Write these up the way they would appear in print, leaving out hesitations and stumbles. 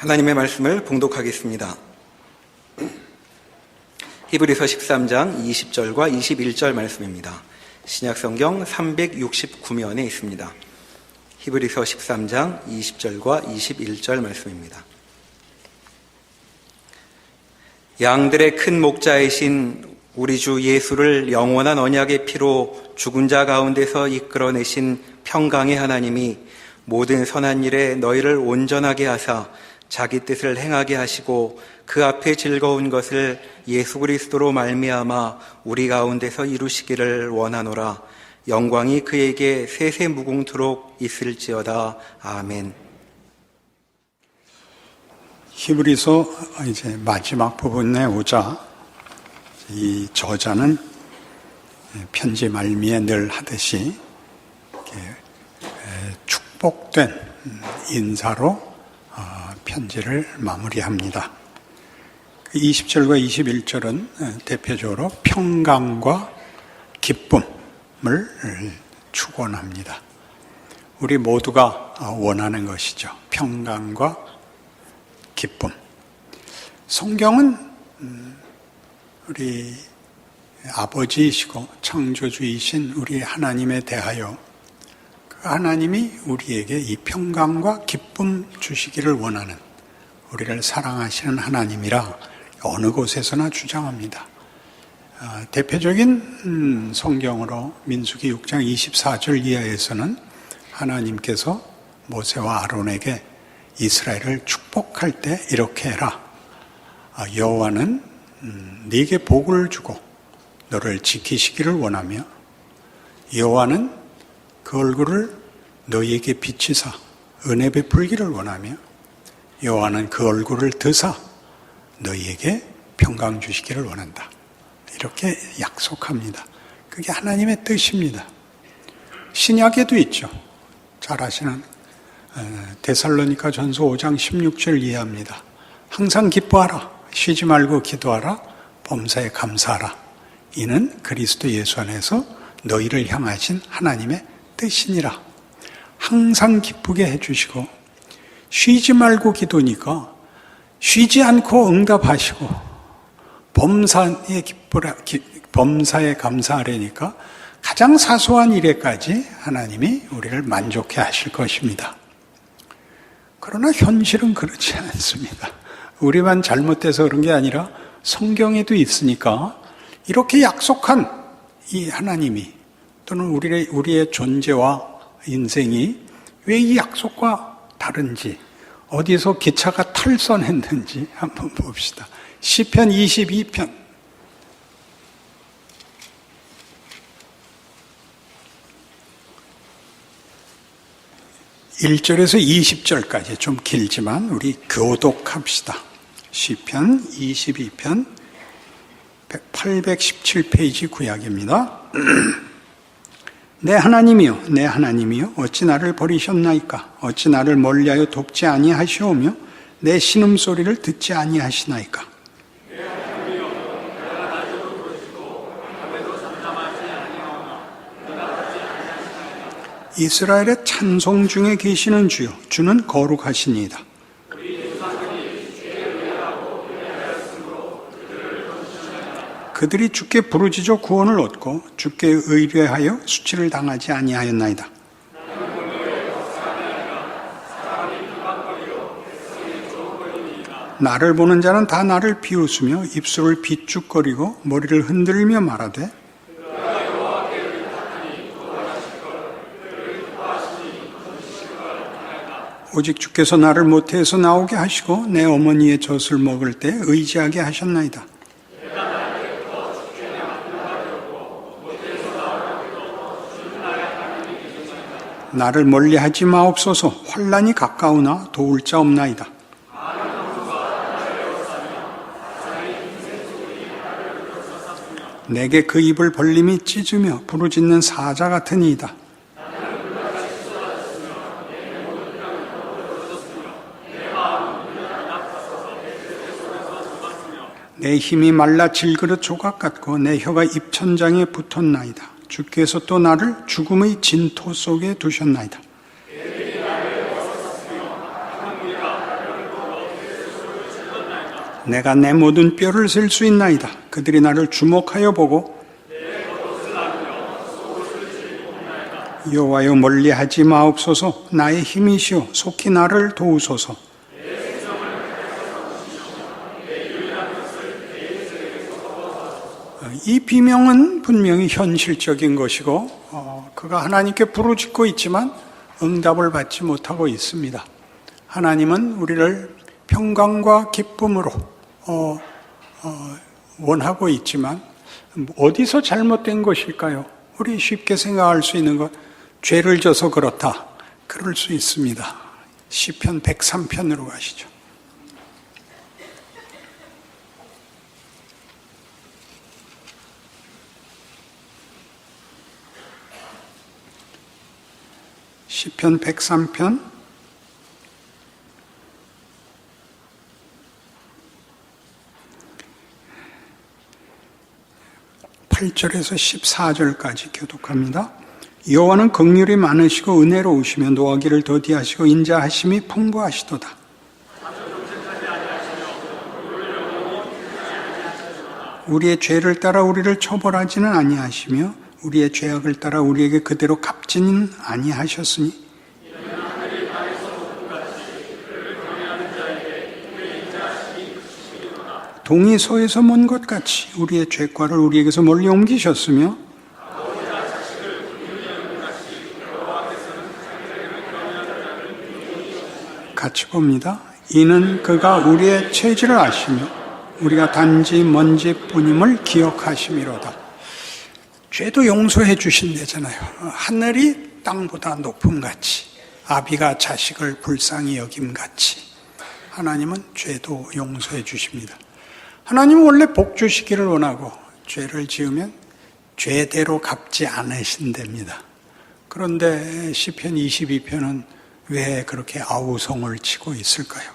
하나님의 말씀을 봉독하겠습니다. 히브리서 13장 20절과 21절 말씀입니다. 신약성경 369면에 있습니다. 히브리서 13장 20절과 21절 말씀입니다. 양들의 큰 목자이신 우리 주 예수를 영원한 언약의 피로 죽은 자 가운데서 이끌어내신 평강의 하나님이 모든 선한 일에 너희를 온전하게 하사 자기 뜻을 행하게 하시고 그 앞에 즐거운 것을 예수 그리스도로 말미암아 우리 가운데서 이루시기를 원하노라. 영광이 그에게 세세 무궁토록 있을지어다. 아멘. 히브리서 이제 마지막 부분에 오자 이 저자는 편지 말미에 늘 하듯이 축복된 인사로 편지를 마무리합니다. 20절과 21절은 대표적으로 평강과 기쁨을 축원합니다. 우리 모두가 원하는 것이죠. 평강과 기쁨. 성경은 우리 아버지이시고 창조주이신 우리 하나님에 대하여 그 하나님이 우리에게 이 평강과 기쁨 주시기를 원하는, 우리를 사랑하시는 하나님이라 어느 곳에서나 주장합니다. 대표적인 성경으로 민수기 6장 24절 이하에서는 하나님께서 모세와 아론에게 이스라엘을 축복할 때 이렇게 해라. 여호와는 네게 복을 주고 너를 지키시기를 원하며 여호와는 그 얼굴을 너희에게 비치사 은혜 베풀기를 원하며 여호와는 그 얼굴을 드사 너희에게 평강 주시기를 원한다. 이렇게 약속합니다. 그게 하나님의 뜻입니다. 신약에도 있죠. 잘 아시는 데살로니가 전서 5장 16절 이해합니다. 항상 기뻐하라. 쉬지 말고 기도하라. 범사에 감사하라. 이는 그리스도 예수 안에서 너희를 향하신 하나님의 뜻이니라. 항상 기쁘게 해주시고 쉬지 말고 기도니까 쉬지 않고 응답하시고 범사에 감사하려니까 가장 사소한 일에까지 하나님이 우리를 만족해 하실 것입니다. 그러나 현실은 그렇지 않습니다. 우리만 잘못돼서 그런 게 아니라 성경에도 있으니까 이렇게 약속한 이 하나님이 또는 우리의 존재와 인생이 왜 이 약속과 다른지, 어디서 기차가 탈선했는지 한번 봅시다. 시편 22편 1절에서 20절까지 좀 길지만 우리 교독합시다. 시편 22편 817페이지 구약입니다. 내 하나님이여, 내 하나님이여, 어찌 나를 버리셨나이까? 어찌 나를 멀리하여 돕지 아니하시오며 내 신음소리를 듣지 아니하시나이까? 이스라엘의 찬송 중에 계시는 주여, 주는 거룩하시니이다. 그들이 주께 부르짖어 구원을 얻고 주께 의뢰하여 수치를 당하지 아니하였나이다. 나를 보는 자는 다 나를 비웃으며 입술을 비죽거리고 머리를 흔들며 말하되 오직 주께서 나를 모태에서 나오게 하시고 내 어머니의 젖을 먹을 때 의지하게 하셨나이다. 나를 멀리하지 마옵소서. 환난이 가까우나 도울 자 없나이다. 내게 그 입을 벌림이 찢으며 부르짖는 사자 같으니이다. 내 힘이 말라 질그릇 조각 같고 내 혀가 입천장에 붙었나이다. 주께서 또 나를 죽음의 진토 속에 두셨나이다. 내가 내 모든 뼈를 셀 수 있나이다. 그들이 나를 주목하여 보고 여호와여 멀리하지 마옵소서. 나의 힘이시오 속히 나를 도우소서. 이 비명은 분명히 현실적인 것이고 그가 하나님께 부르짖고 있지만 응답을 받지 못하고 있습니다. 하나님은 우리를 평강과 기쁨으로 원하고 있지만 어디서 잘못된 것일까요? 우리 쉽게 생각할 수 있는 것, 죄를 져서 그렇다. 그럴 수 있습니다. 시편 103편으로 가시죠. 시편 103편 8절에서 14절까지 교독합니다. 여호와는 긍휼이 많으시고 은혜로우시며 노하기를 더디하시고 인자하심이 풍부하시도다. 우리의 죄를 따라 우리를 처벌하지는 아니하시며 우리의 죄악을 따라 우리에게 그대로 갚지는 아니하셨으니 동이 서에서 먼 것 같이 우리의 죄과를 우리에게서 멀리 옮기셨으며 같이 봅니다. 이는 그가 우리의 체질을 아시며 우리가 단지 먼지뿐임을 기억하심이로다. 죄도 용서해 주신대잖아요. 하늘이 땅보다 높음같이 아비가 자식을 불쌍히 여김같이 하나님은 죄도 용서해 주십니다. 하나님은 원래 복 주시기를 원하고 죄를 지으면 죄대로 갚지 않으신답니다. 그런데 시편 22편은 왜 그렇게 아우성을 치고 있을까요?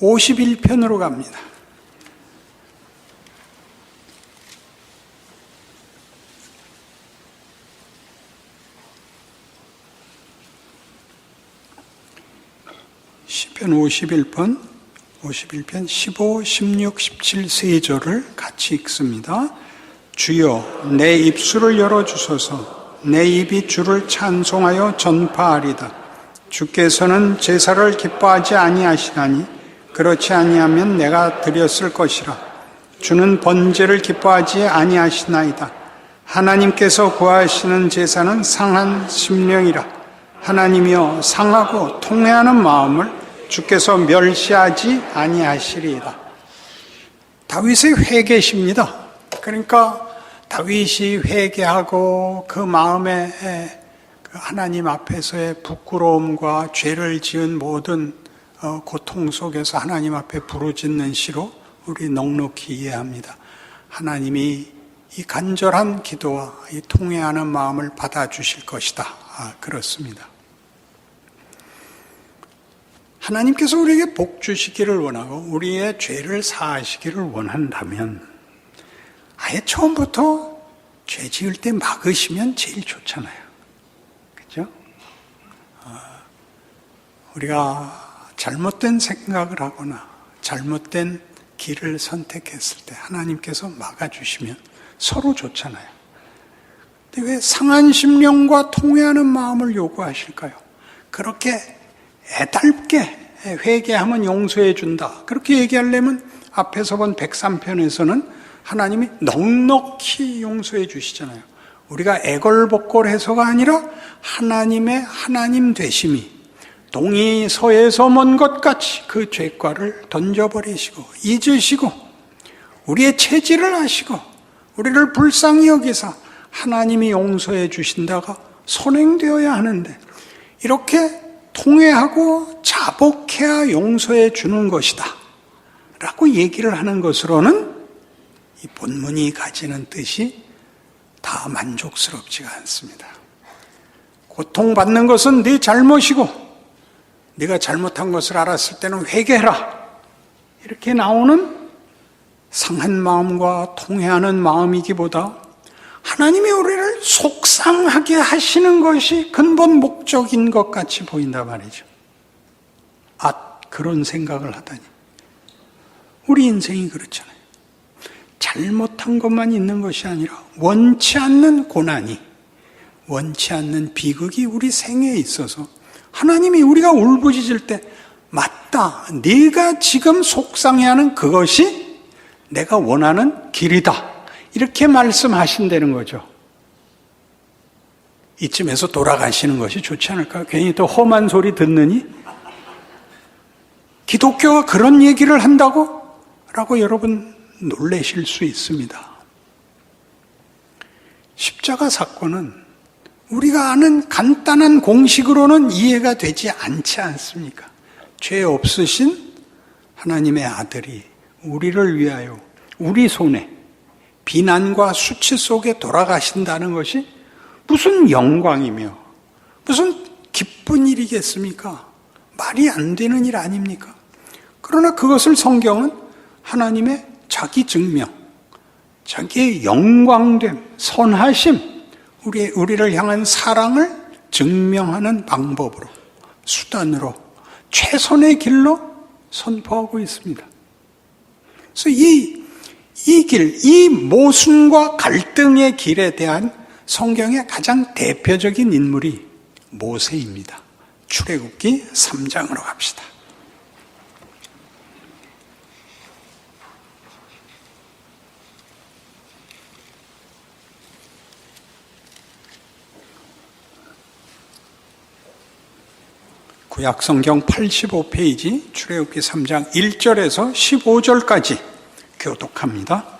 51편으로 갑니다. 시편 51편 15, 16, 17 세 절을 같이 읽습니다. 주여 내 입술을 열어주소서. 내 입이 주를 찬송하여 전파하리다. 주께서는 제사를 기뻐하지 아니하시나니 그렇지 아니하면 내가 드렸을 것이라. 주는 번제를 기뻐하지 아니하시나이다. 하나님께서 구하시는 제사는 상한 심령이라. 하나님이여 상하고 통회하는 마음을 주께서 멸시하지 아니하시리이다. 다윗의 회개십니다. 그러니까 다윗이 회개하고 그 마음에 하나님 앞에서의 부끄러움과 죄를 지은 모든 고통 속에서 하나님 앞에 부르짖는 시로 우리 넉넉히 이해합니다. 하나님이 이 간절한 기도와 이 통회하는 마음을 받아주실 것이다. 그렇습니다. 하나님께서 우리에게 복 주시기를 원하고 우리의 죄를 사하시기를 원한다면 아예 처음부터 죄 지을 때 막으시면 제일 좋잖아요. 그렇죠? 우리가 잘못된 생각을 하거나 잘못된 길을 선택했을 때 하나님께서 막아주시면 서로 좋잖아요. 근데 왜 상한 심령과 통회하는 마음을 요구하실까요? 그렇게 애달게 회개하면 용서해 준다. 그렇게 얘기하려면 앞에서 본 103편에서는 하나님이 넉넉히 용서해 주시잖아요. 우리가 애걸복걸해서가 아니라 하나님의 하나님 되심이 동이 서에서 먼 것 같이 그 죄과를 던져버리시고 잊으시고 우리의 체질을 아시고 우리를 불쌍히 여기사 하나님이 용서해 주신다가 선행되어야 하는데 이렇게 통회하고 자복해야 용서해 주는 것이다 라고 얘기를 하는 것으로는 이 본문이 가지는 뜻이 다 만족스럽지가 않습니다. 고통받는 것은 네 잘못이고 네가 잘못한 것을 알았을 때는 회개해라 이렇게 나오는 상한 마음과 통회하는 마음이기보다 하나님이 우리를 속상하게 하시는 것이 근본 목적인 것 같이 보인단 말이죠. 그런 생각을 하다니. 우리 인생이 그렇잖아요. 잘못한 것만 있는 것이 아니라 원치 않는 고난이, 원치 않는 비극이 우리 생애에 있어서 하나님이 우리가 울부짖을 때 맞다, 네가 지금 속상해하는 그것이 내가 원하는 길이다, 이렇게 말씀하신다는 거죠. 이쯤에서 돌아가시는 것이 좋지 않을까? 괜히 또 험한 소리 듣느니 기독교가 그런 얘기를 한다고? 라고 여러분 놀라실 수 있습니다. 십자가 사건은 우리가 아는 간단한 공식으로는 이해가 되지 않지 않습니까? 죄 없으신 하나님의 아들이 우리를 위하여 우리 손에 비난과 수치 속에 돌아가신다는 것이 무슨 영광이며 무슨 기쁜 일이겠습니까? 말이 안 되는 일 아닙니까? 그러나 그것을 성경은 하나님의 자기 증명, 자기의 영광됨, 선하심, 우리를 향한 사랑을 증명하는 방법으로, 수단으로, 최선의 길로 선포하고 있습니다. 그래서 이 길, 이 모순과 갈등의 길에 대한 성경의 가장 대표적인 인물이 모세입니다. 출애굽기 3장으로 갑시다. 구약성경 85페이지 출애굽기 3장 1절에서 15절까지 교독합니다.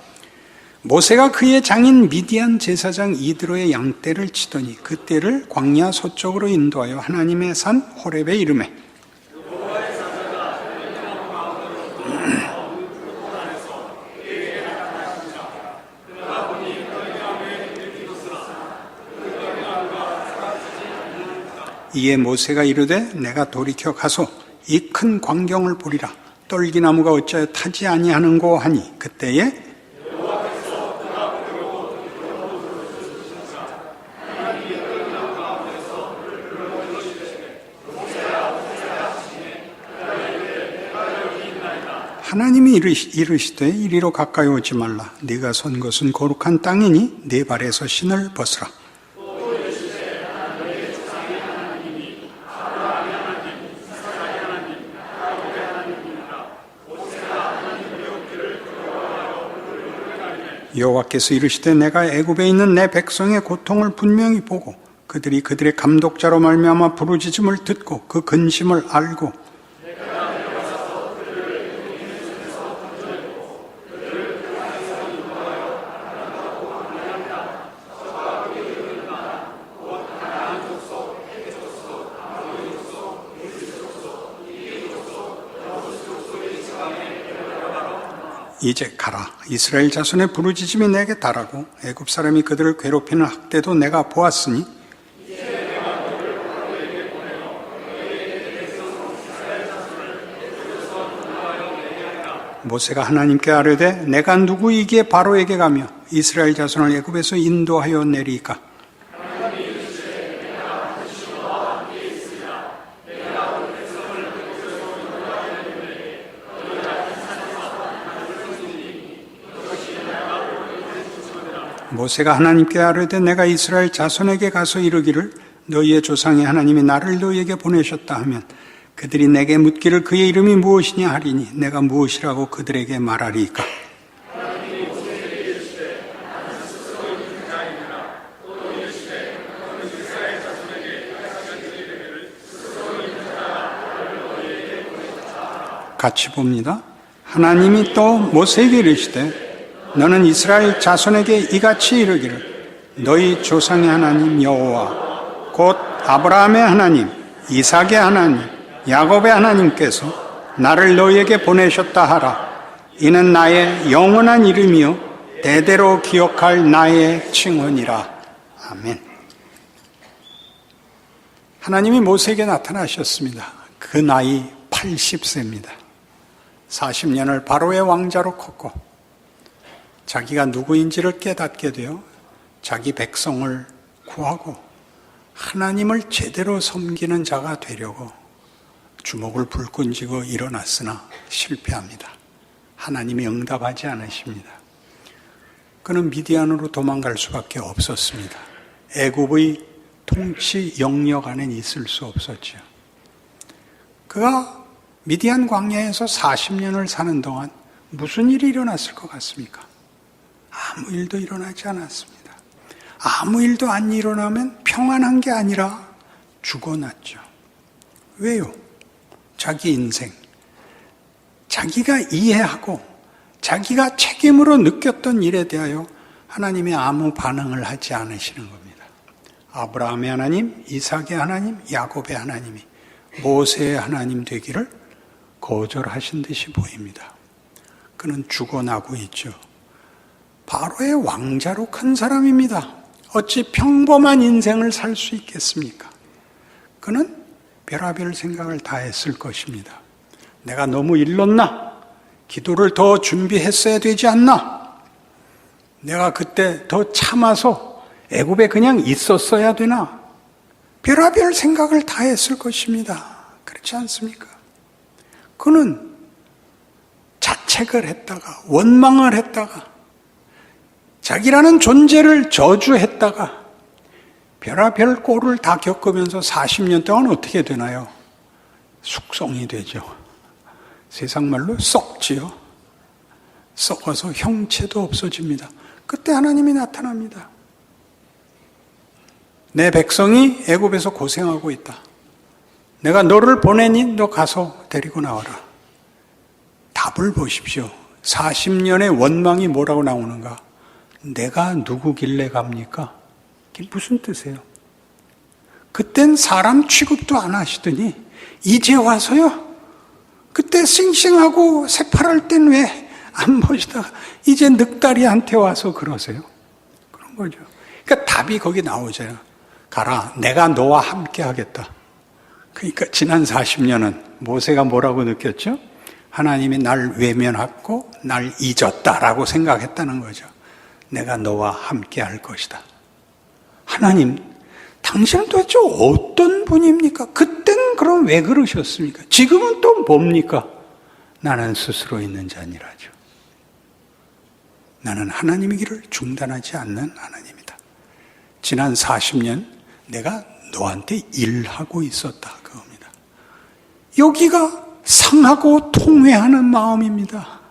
모세가 그의 장인 미디안 제사장 이드로의 양떼를 치더니 그 떼를 광야 서쪽으로 인도하여 하나님의 산 호렙에 이르매 이에 모세가 이르되 내가 돌이켜 가서 이 큰 광경을 보리라. 떨기나무가 어찌하여 타지 아니하는고 하니 그때에 하나님이 이르시되 이리로 가까이 오지 말라. 네가 선 것은 거룩한 땅이니 네 발에서 신을 벗으라. 여호와께서 이르시되 내가 애굽에 있는 내 백성의 고통을 분명히 보고 그들이 그들의 감독자로 말미암아 부르짖음을 듣고 그 근심을 알고 이제 가라. 이스라엘 자손의 부르짖음이 내게 달하고 애굽 사람이 그들을 괴롭히는 학대도 내가 보았으니 모세가 하나님께 아뢰되 내가 누구이기에 바로에게 가며 이스라엘 자손을 애굽에서 인도하여 내리까? 모세가 하나님께 아뢰되 내가 이스라엘 자손에게 가서 이르기를 너희의 조상의 하나님이 나를 너희에게 보내셨다 하면 그들이 내게 묻기를 그의 이름이 무엇이냐 하리니 내가 무엇이라고 그들에게 말하리이까? 같이 봅니다. 하나님이 또 모세에게 이르시되 너는 이스라엘 자손에게 이같이 이르기를 너희 조상의 하나님 여호와 곧 아브라함의 하나님, 이삭의 하나님, 야곱의 하나님께서 나를 너희에게 보내셨다 하라. 이는 나의 영원한 이름이요 대대로 기억할 나의 칭언이라. 아멘. 하나님이 모세에게 나타나셨습니다. 그 나이 80세입니다. 40년을 바로의 왕자로 컸고 자기가 누구인지를 깨닫게 되어 자기 백성을 구하고 하나님을 제대로 섬기는 자가 되려고 주먹을 불끈 쥐고 일어났으나 실패합니다. 하나님이 응답하지 않으십니다. 그는 미디안으로 도망갈 수밖에 없었습니다. 애굽의 통치 영역 안에 있을 수 없었죠. 그가 미디안 광야에서 40년을 사는 동안 무슨 일이 일어났을 것 같습니까? 아무 일도 일어나지 않았습니다. 아무 일도 안 일어나면 평안한 게 아니라 죽어났죠. 왜요? 자기 인생, 자기가 이해하고 자기가 책임으로 느꼈던 일에 대하여 하나님이 아무 반응을 하지 않으시는 겁니다. 아브라함의 하나님, 이삭의 하나님, 야곱의 하나님이 모세의 하나님 되기를 거절하신 듯이 보입니다. 그는 죽어나고 있죠. 바로의 왕자로 큰 사람입니다. 어찌 평범한 인생을 살 수 있겠습니까? 그는 별의별 생각을 다 했을 것입니다. 내가 너무 일렀나? 기도를 더 준비했어야 되지 않나? 내가 그때 더 참아서 애굽에 그냥 있었어야 되나? 별의별 생각을 다 했을 것입니다. 그렇지 않습니까? 그는 자책을 했다가 원망을 했다가 자기라는 존재를 저주했다가 별의별 꼴을 다 겪으면서 40년 동안 어떻게 되나요? 숙성이 되죠. 세상 말로 썩지요. 썩어서 형체도 없어집니다. 그때 하나님이 나타납니다. 내 백성이 애굽에서 고생하고 있다. 내가 너를 보내니 너 가서 데리고 나와라. 답을 보십시오. 40년의 원망이 뭐라고 나오는가? 내가 누구길래 갑니까? 이게 무슨 뜻이에요? 그땐 사람 취급도 안 하시더니 이제 와서요? 그때 싱싱하고 새파랄 땐 왜 안 보시다가 이제 늑다리한테 와서 그러세요? 그런 거죠. 그러니까 답이 거기 나오잖아요. 가라, 내가 너와 함께 하겠다. 그러니까 지난 40년은 모세가 뭐라고 느꼈죠? 하나님이 날 외면하고 날 잊었다라고 생각했다는 거죠. 내가 너와 함께 할 것이다. 하나님, 당신은 도대체 어떤 분입니까? 그땐 그럼 왜 그러셨습니까? 지금은 또 뭡니까? 나는 스스로 있는 자니라죠. 나는 하나님의 길을 중단하지 않는 하나님이다. 지난 40년 내가 너한테 일하고 있었다. 그겁니다. 여기가 상하고 통회하는 마음입니다.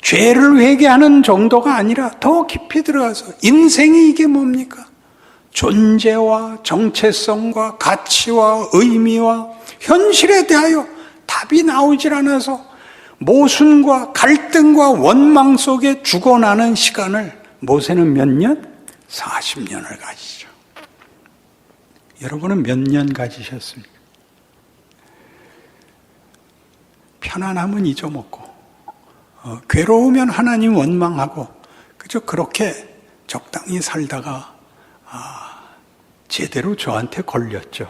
죄를 회개하는 정도가 아니라 더 깊이 들어가서 인생이 이게 뭡니까? 존재와 정체성과 가치와 의미와 현실에 대하여 답이 나오질 않아서 모순과 갈등과 원망 속에 죽어나는 시간을 모세는 몇 년? 40년을 가지죠. 여러분은 몇 년 가지셨습니까? 편안함은 잊어먹고 괴로우면 하나님 원망하고 그저 그렇게 적당히 살다가 제대로 저한테 걸렸죠.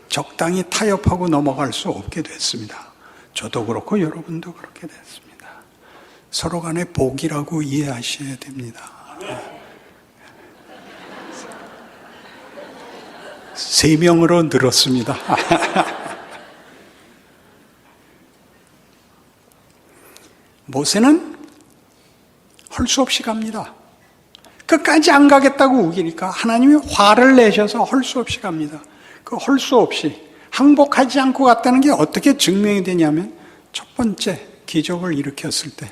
적당히 타협하고 넘어갈 수 없게 됐습니다. 저도 그렇고 여러분도 그렇게 됐습니다. 서로 간에 복이라고 이해하셔야 됩니다. 3명으로 늘었습니다. 모세는 할 수 없이 갑니다. 끝까지 안 가겠다고 우기니까 하나님이 화를 내셔서 할 수 없이 갑니다. 그 할 수 없이 항복하지 않고 갔다는 게 어떻게 증명이 되냐면 첫 번째 기적을 일으켰을 때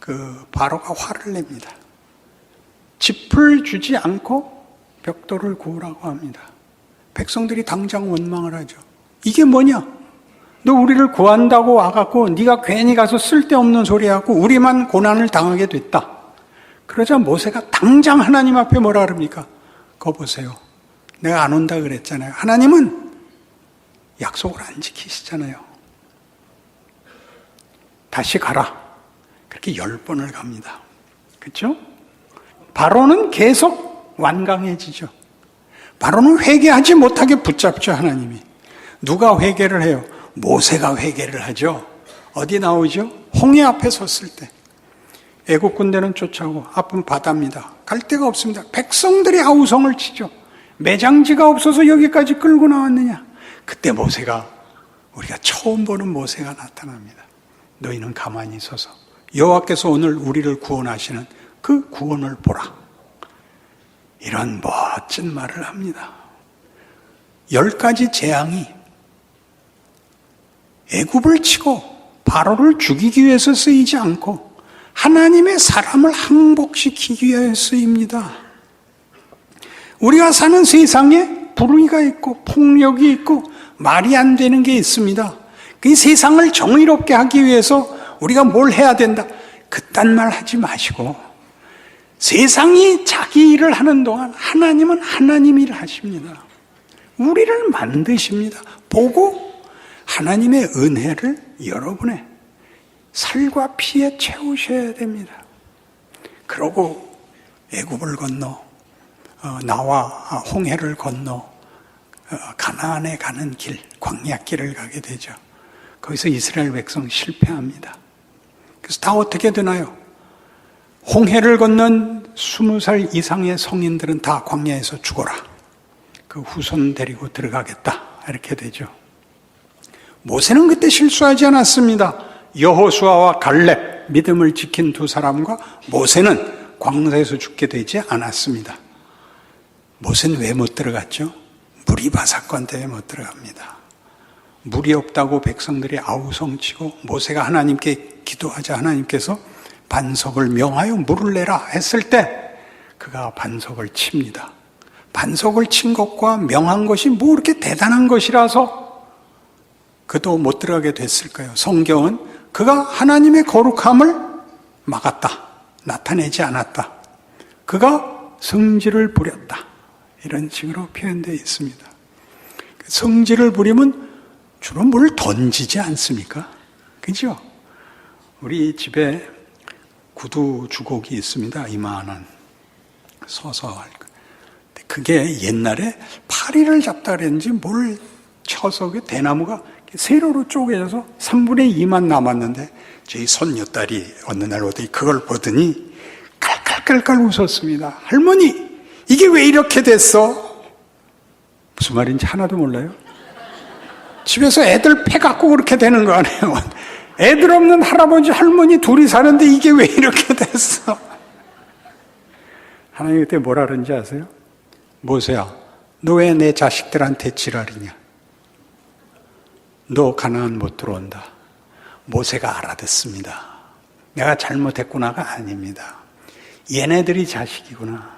그 바로가 화를 냅니다. 짚을 주지 않고 벽돌을 구우라고 합니다. 백성들이 당장 원망을 하죠. 이게 뭐냐? 너 우리를 구한다고 와갖고 네가 괜히 가서 쓸데없는 소리 하고 우리만 고난을 당하게 됐다. 그러자 모세가 당장 하나님 앞에 뭐라 그럽니까? 거 보세요. 내가 안 온다 그랬잖아요. 하나님은 약속을 안 지키시잖아요. 다시 가라. 그렇게 10번을 갑니다. 그렇죠? 바로는 계속 완강해지죠. 바로는 회개하지 못하게 붙잡죠, 하나님이. 누가 회개를 해요? 모세가 회개를 하죠. 어디 나오죠? 홍해 앞에 섰을 때. 애국 군대는 쫓아오고 앞은 바다입니다. 갈 데가 없습니다. 백성들이 아우성을 치죠. 매장지가 없어서 여기까지 끌고 나왔느냐. 그때 모세가 우리가 처음 보는 모세가 나타납니다. 너희는 가만히 서서 여호와께서 오늘 우리를 구원하시는 그 구원을 보라. 이런 멋진 말을 합니다. 10가지 재앙이 애굽을 치고 바로를 죽이기 위해서 쓰이지 않고 하나님의 사람을 항복시키기 위해 쓰입니다. 우리가 사는 세상에 불의가 있고 폭력이 있고 말이 안 되는 게 있습니다. 그 세상을 정의롭게 하기 위해서 우리가 뭘 해야 된다. 그딴 말 하지 마시고 세상이 자기 일을 하는 동안 하나님은 하나님 일을 하십니다. 우리를 만드십니다. 보고 하나님의 은혜를 여러분의 살과 피에 채우셔야 됩니다. 그러고 애굽을 건너 나와 홍해를 건너 가나안에 가는 길, 광야길을 가게 되죠. 거기서 이스라엘 백성 실패합니다. 그래서 다 어떻게 되나요? 홍해를 건넌 20살 이상의 성인들은 다 광야에서 죽어라. 그 후손 데리고 들어가겠다. 이렇게 되죠. 모세는 그때 실수하지 않았습니다. 여호수아와 갈렙, 믿음을 지킨 두 사람과 모세는 광야에서 죽게 되지 않았습니다. 모세는 왜 못 들어갔죠? 무리바 사건 때문에 못 들어갑니다. 물이 없다고 백성들이 아우성치고 모세가 하나님께 기도하자 하나님께서 반석을 명하여 물을 내라 했을 때 그가 반석을 칩니다. 반석을 친 것과 명한 것이 뭐 그렇게 대단한 것이라서 그도 못 들어가게 됐을까요? 성경은 그가 하나님의 거룩함을 막았다. 나타내지 않았다. 그가 성질을 부렸다. 이런 식으로 표현되어 있습니다. 성질을 부리면 주로 뭘 던지지 않습니까? 그죠? 우리 집에 구두 주걱이 있습니다. 이만한 서서 할 거. 그게 옛날에 파리를 잡다 그랬는지 뭘 쳐서 그 대나무가 세로로 쪼개져서 3분의 2만 남았는데 저희 손녀딸이 어느 날 오더니 그걸 보더니 깔깔깔깔 웃었습니다. 할머니, 이게 왜 이렇게 됐어? 무슨 말인지 하나도 몰라요? 집에서 애들 패 갖고 그렇게 되는 거 아니에요? 애들 없는 할아버지, 할머니 둘이 사는데 이게 왜 이렇게 됐어? 하나님 그때 뭐라 그런지 아세요? 모세야, 너 왜 내 자식들한테 지랄이냐? 너 가나안 못 들어온다. 모세가 알아듣습니다. 내가 잘못했구나가 아닙니다. 얘네들이 자식이구나.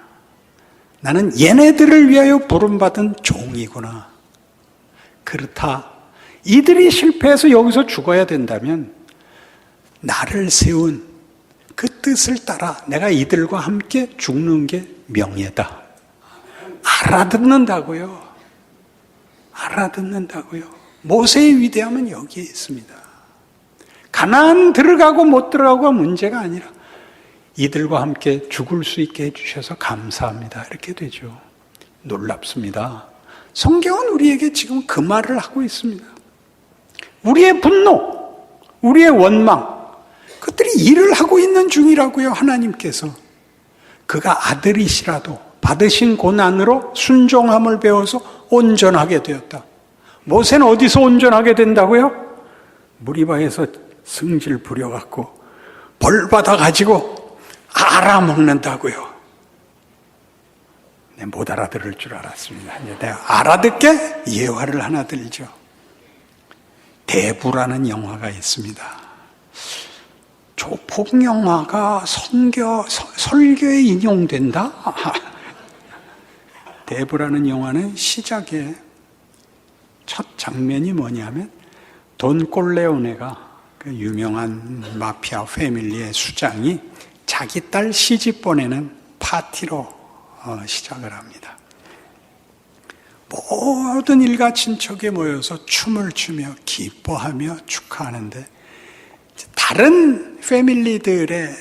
나는 얘네들을 위하여 부름받은 종이구나. 그렇다. 이들이 실패해서 여기서 죽어야 된다면 나를 세운 그 뜻을 따라 내가 이들과 함께 죽는 게 명예다. 알아듣는다고요. 알아듣는다고요. 모세의 위대함은 여기에 있습니다. 가나안 들어가고 못 들어가고가 문제가 아니라 이들과 함께 죽을 수 있게 해주셔서 감사합니다. 이렇게 되죠. 놀랍습니다. 성경은 우리에게 지금 그 말을 하고 있습니다. 우리의 분노, 우리의 원망, 그것들이 일을 하고 있는 중이라고요. 하나님께서. 그가 아들이시라도 받으신 고난으로 순종함을 배워서 온전하게 되었다. 모세는 어디서 온전하게 된다고요? 무리바에서 승질 부려갖고 벌 받아가지고 알아먹는다고요. 네, 못 알아들을 줄 알았습니다. 내가 알아듣게 예화를 하나 들죠. 대부라는 영화가 있습니다. 조폭 영화가 설교에 인용된다? 대부라는 영화는 시작에 첫 장면이 뭐냐면 돈 꼴레오네가 그 유명한 마피아 패밀리의 수장이 자기 딸 시집 보내는 파티로 시작을 합니다. 모든 일가 친척이 모여서 춤을 추며 기뻐하며 축하하는데 다른 패밀리들의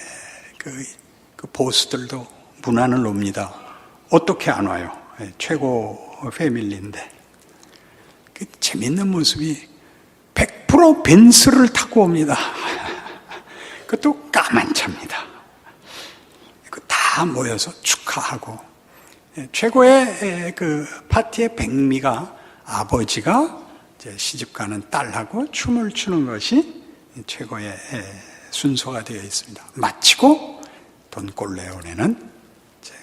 그 보스들도 문안을 옵니다. 어떻게 안 와요? 최고 패밀리인데. 그 재밌는 모습이 100% 벤츠를 타고 옵니다. 그것도 까만 차입니다. 다 모여서 축하하고 최고의 그 파티의 백미가 아버지가 이제 시집가는 딸하고 춤을 추는 것이 최고의 순서가 되어 있습니다. 마치고 돈 꼴레오네는 이제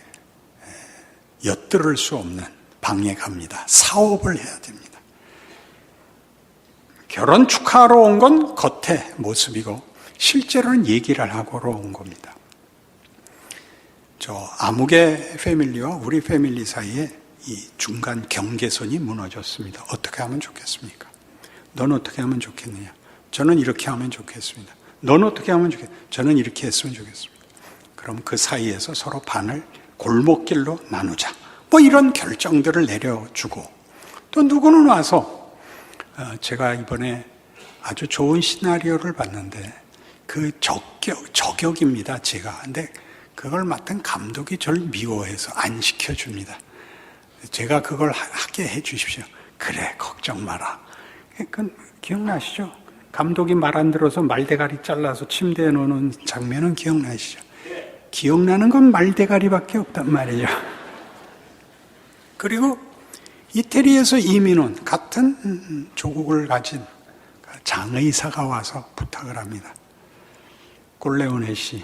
엿들을 수 없는 방에 갑니다. 사업을 해야 됩니다. 결혼 축하하러 온 건 겉의 모습이고 실제로는 얘기를 하고 온 겁니다. 저 아무개 패밀리와 우리 패밀리 사이에 이 중간 경계선이 무너졌습니다. 어떻게 하면 좋겠습니까? 넌 어떻게 하면 좋겠느냐? 저는 이렇게 하면 좋겠습니다. 넌 어떻게 하면 좋겠느냐? 저는 이렇게 했으면 좋겠습니다. 그럼 그 사이에서 서로 반을 골목길로 나누자. 뭐 이런 결정들을 내려주고, 또 누구는 와서 제가 이번에 아주 좋은 시나리오를 봤는데 그 저격입니다, 제가. 근데 그걸 맡은 감독이 저를 미워해서 안 시켜줍니다. 제가 그걸 하게 해 주십시오. 그래, 걱정 마라. 그 기억나시죠? 감독이 말 안 들어서 말대가리 잘라서 침대에 놓는 장면은 기억나시죠? 기억나는 건 말대가리밖에 없단 말이죠. 그리고 이태리에서 이민 온 같은 조국을 가진 장의사가 와서 부탁을 합니다. 꼴레오네 씨,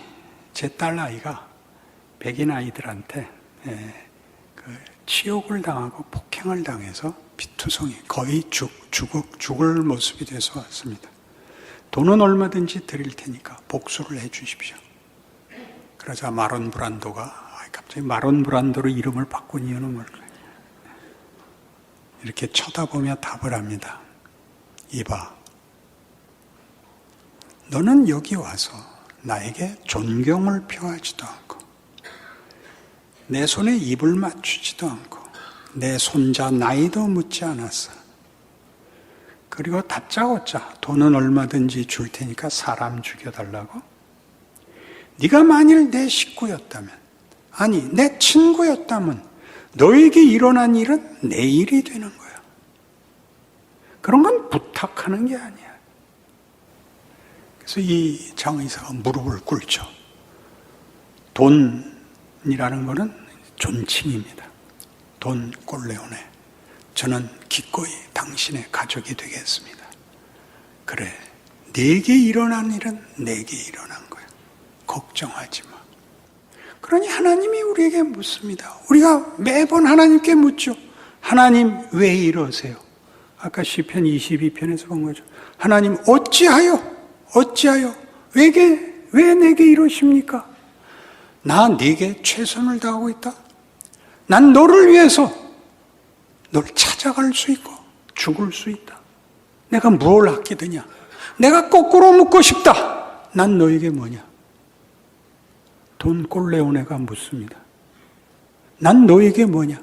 제 딸 아이가 백인 아이들한테 치욕을 당하고 폭행을 당해서 피투성이 거의 죽을 모습이 돼서 왔습니다. 돈은 얼마든지 드릴 테니까 복수를 해 주십시오. 그러자 마론 브란도가 갑자기 마론 브란도로 이름을 바꾼 이유는 뭘까요? 이렇게 쳐다보며 답을 합니다. 이봐, 너는 여기 와서 나에게 존경을 표하지도 않고 내 손에 입을 맞추지도 않고 내 손자 나이도 묻지 않았어. 그리고 다짜고짜 돈은 얼마든지 줄 테니까 사람 죽여달라고? 네가 만일 내 식구였다면, 아니 내 친구였다면 너에게 일어난 일은 내 일이 되는 거야. 그런 건 부탁하는 게 아니야. 그래서 이 장의사가 무릎을 꿇죠. 돈이라는 거는 존칭입니다. 돈 꼴레오네, 저는 기꺼이 당신의 가족이 되겠습니다. 그래, 내게 일어난 일은 내게 일어난 거야. 걱정하지 마. 그러니 하나님이 우리에게 묻습니다. 우리가 매번 하나님께 묻죠. 하나님 왜 이러세요? 아까 시편 22편에서 본 거죠. 하나님 어찌하여 왜 내게 이러십니까? 나 네게 최선을 다하고 있다. 난 너를 위해서 널 찾아갈 수 있고 죽을 수 있다. 내가 뭘 아끼느냐? 내가 거꾸로 묻고 싶다. 난 너에게 뭐냐? 돈 꼴레오네가 묻습니다. 난 너에게 뭐냐?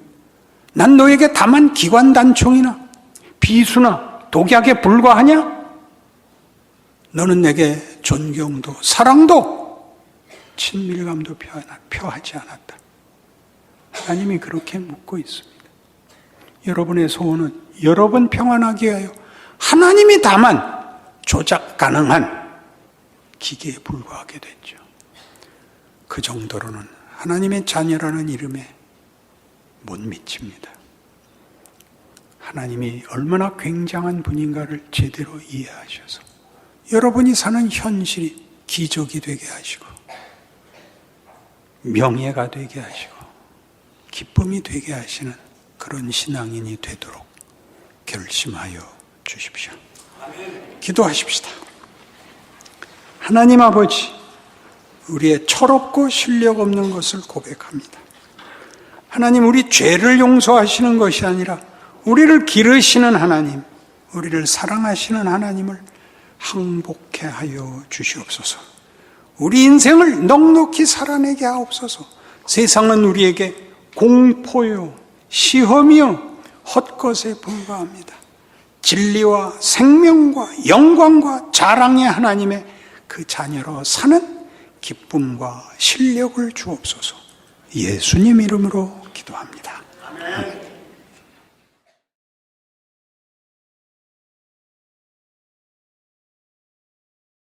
난 너에게 다만 기관단총이나 비수나 독약에 불과하냐? 너는 내게 존경도 사랑도 친밀감도 표하지 않았다. 하나님이 그렇게 묻고 있습니다. 여러분의 소원은 여러분 평안하기 위하여 하나님이 다만 조작 가능한 기계에 불과하게 됐죠. 그 정도로는 하나님의 자녀라는 이름에 못 미칩니다. 하나님이 얼마나 굉장한 분인가를 제대로 이해하셔서 여러분이 사는 현실이 기적이 되게 하시고 명예가 되게 하시고 기쁨이 되게 하시는 그런 신앙인이 되도록 결심하여 주십시오. 기도하십시다. 하나님 아버지, 우리의 철없고 실력 없는 것을 고백합니다. 하나님, 우리 죄를 용서하시는 것이 아니라 우리를 기르시는 하나님, 우리를 사랑하시는 하나님을 항복해 하여 주시옵소서. 우리 인생을 넉넉히 살아내게 하옵소서. 세상은 우리에게 공포요, 시험이요, 헛것에 불과합니다. 진리와 생명과 영광과 자랑의 하나님의 그 자녀로 사는 기쁨과 실력을 주옵소서. 예수님 이름으로 기도합니다. 아멘.